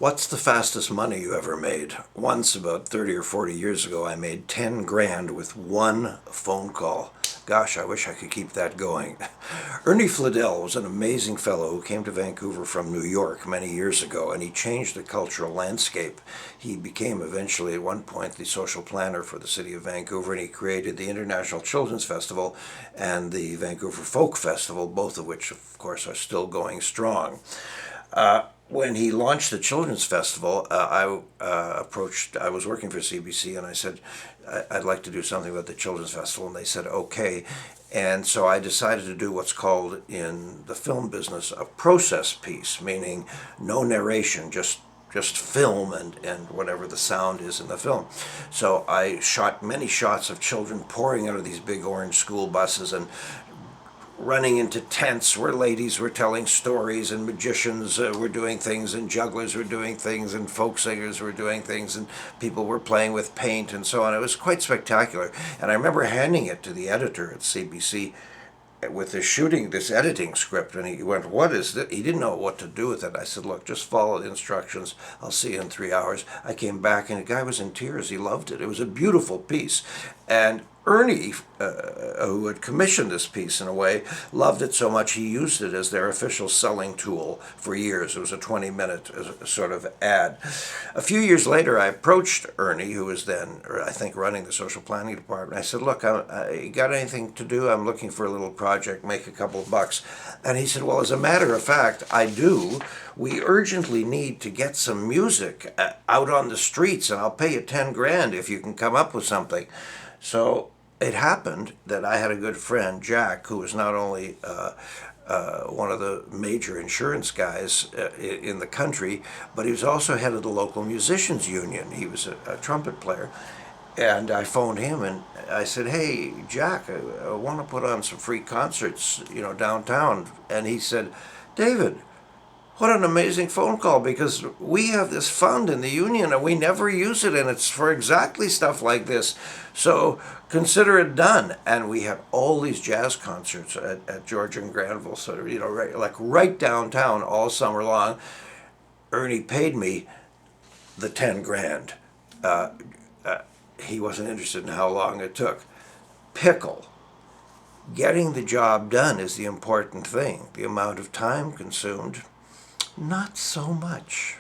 What's the fastest money you ever made? Once, about 30 or 40 years ago, I made 10 grand with one phone call. Gosh, I wish I could keep that going. Ernie Fliddell was an amazing fellow who came to Vancouver from New York many years ago, and he changed the cultural landscape. He became eventually, at one point, the social planner for the city of Vancouver, and he created the International Children's Festival and the Vancouver Folk Festival, both of which, of course, are still going strong. When he launched the Children's Festival, I was working for CBC, and I said, I'd like to do something about the Children's Festival, and they said, okay. And so I decided to do what's called in the film business a process piece, meaning no narration, just film and whatever the sound is in the film. So I shot many shots of children pouring out of these big orange school buses and running into tents where ladies were telling stories and magicians were doing things and jugglers were doing things and folk singers were doing things and people were playing with paint and so on. It was quite spectacular. And I remember handing it to the editor at CBC with this editing script, and he went, "What is this?" He didn't know what to do with it. I said, "Look, just follow the instructions. I'll see you in 3 hours." I came back, and the guy was in tears. He loved it. It was a beautiful piece. And Ernie, who had commissioned this piece in a way, loved it so much he used it as their official selling tool for years. It was a 20-minute sort of ad. A few years later, I approached Ernie, who was then, I think, running the social planning department. I said, "Look, you got anything to do? I'm looking for a little project, make a couple of bucks." And he said, "Well, as a matter of fact, I do. We urgently need to get some music out on the streets, and I'll pay you 10 grand if you can come up with something." So it happened that I had a good friend, Jack, who was not only one of the major insurance guys in the country, but he was also head of the local musicians union. He was a trumpet player. And I phoned him and I said, "Hey, Jack, I want to put on some free concerts, downtown." And he said, "David, what an amazing phone call, because we have this fund in the union and we never use it, and it's for exactly stuff like this. So consider it done." And we had all these jazz concerts at George and Granville, sort of, right downtown all summer long. Ernie paid me the 10 grand. He wasn't interested in how long it took. Pickle. Getting the job done is the important thing. The amount of time consumed, not so much.